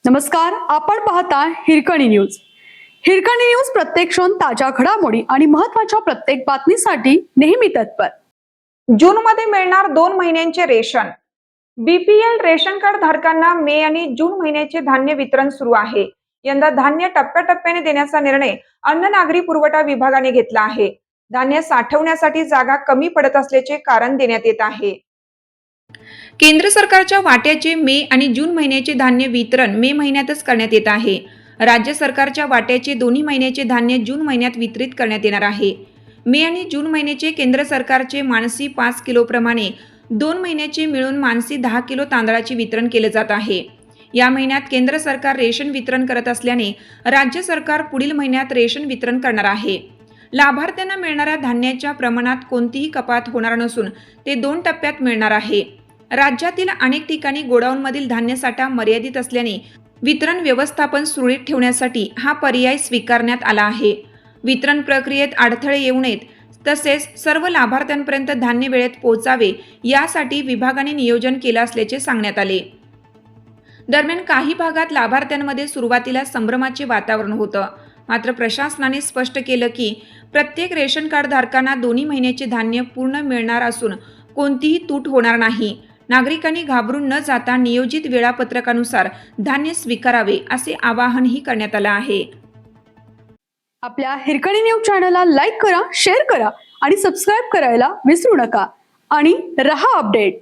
नमस्कार, आपण पाहता हिरकणी न्यूज. हिरकणी न्यूज प्रत्येक क्षण ताज्या घडामोडी आणि महत्त्वाच्या प्रत्येक बातमीसाठी नेहमी तत्पर. जून मध्ये मिळणार 2 महिन्यांचे रेशन. बीपीएल रेशन कार्ड धारकांना मे आणि जून महिन्याचे धान्य वितरण सुरू आहे. यंदा धान्य टप्प्याटप्प्याने देण्याचा निर्णय अन्न नागरी पुरवठा विभागाने घेतला आहे. धान्य साठवण्यासाठी जागा कमी पडत असल्याचे कारण देण्यात येत आहे. केंद्र सरकारच्या वाट्याचे मे आणि जून महिन्याचे धान्य वितरण मे महिन्यातच करण्यात येत आहे. राज्य सरकारच्या वाट्याचे दोन्ही महिन्याचे धान्य जून महिन्यात वितरित करण्यात येणार आहे. मे आणि जून महिन्याचे केंद्र सरकारचे मानसी 5 किलो प्रमाणे 2 महिन्याचे मिळून मानसी 10 किलो तांदळाचे वितरण केले जात आहे. या महिन्यात केंद्र सरकार रेशन वितरण करत असल्याने राज्य सरकार पुढील महिन्यात रेशन वितरण करणार आहे. लाभार्थ्यांना मिळणाऱ्या धान्याच्या प्रमाणात कोणतीही कपात होणार नसून ते 2 टप्प्यात मिळणार आहे. राज्यातील अनेक ठिकाणी गोडाऊनमधील धान्य साठा मर्यादित असल्याने वितरण व्यवस्थापन सुरळीत ठेवण्यासाठी हा पर्याय स्वीकारण्यात आला आहे. वितरण प्रक्रियेत अडथळे येऊ नयेत तसेच सर्व लाभार्थ्यांपर्यंत धान्य वेळेत पोहोचावे यासाठी विभागाने नियोजन केलं असल्याचे सांगण्यात आले. दरम्यान काही भागात लाभार्थ्यांमध्ये सुरुवातीला संभ्रमाचे वातावरण होतं. मात्र प्रशासनाने स्पष्ट केलं की प्रत्येक रेशन कार्ड धारकांना दोन्ही महिन्याचे धान्य पूर्ण मिळणार असून कोणतीही तूट होणार नाही. नागरिकांनी घाबरून न जाता नियोजित वेळापत्रकानुसार धान्य स्वीकारावे असे आवाहनही करण्यात आलं आहे. आपल्या हिरकणी न्यूज चॅनलला लाईक करा, शेअर करा आणि सबस्क्राईब करायला विसरू नका आणि रहा अपडेट.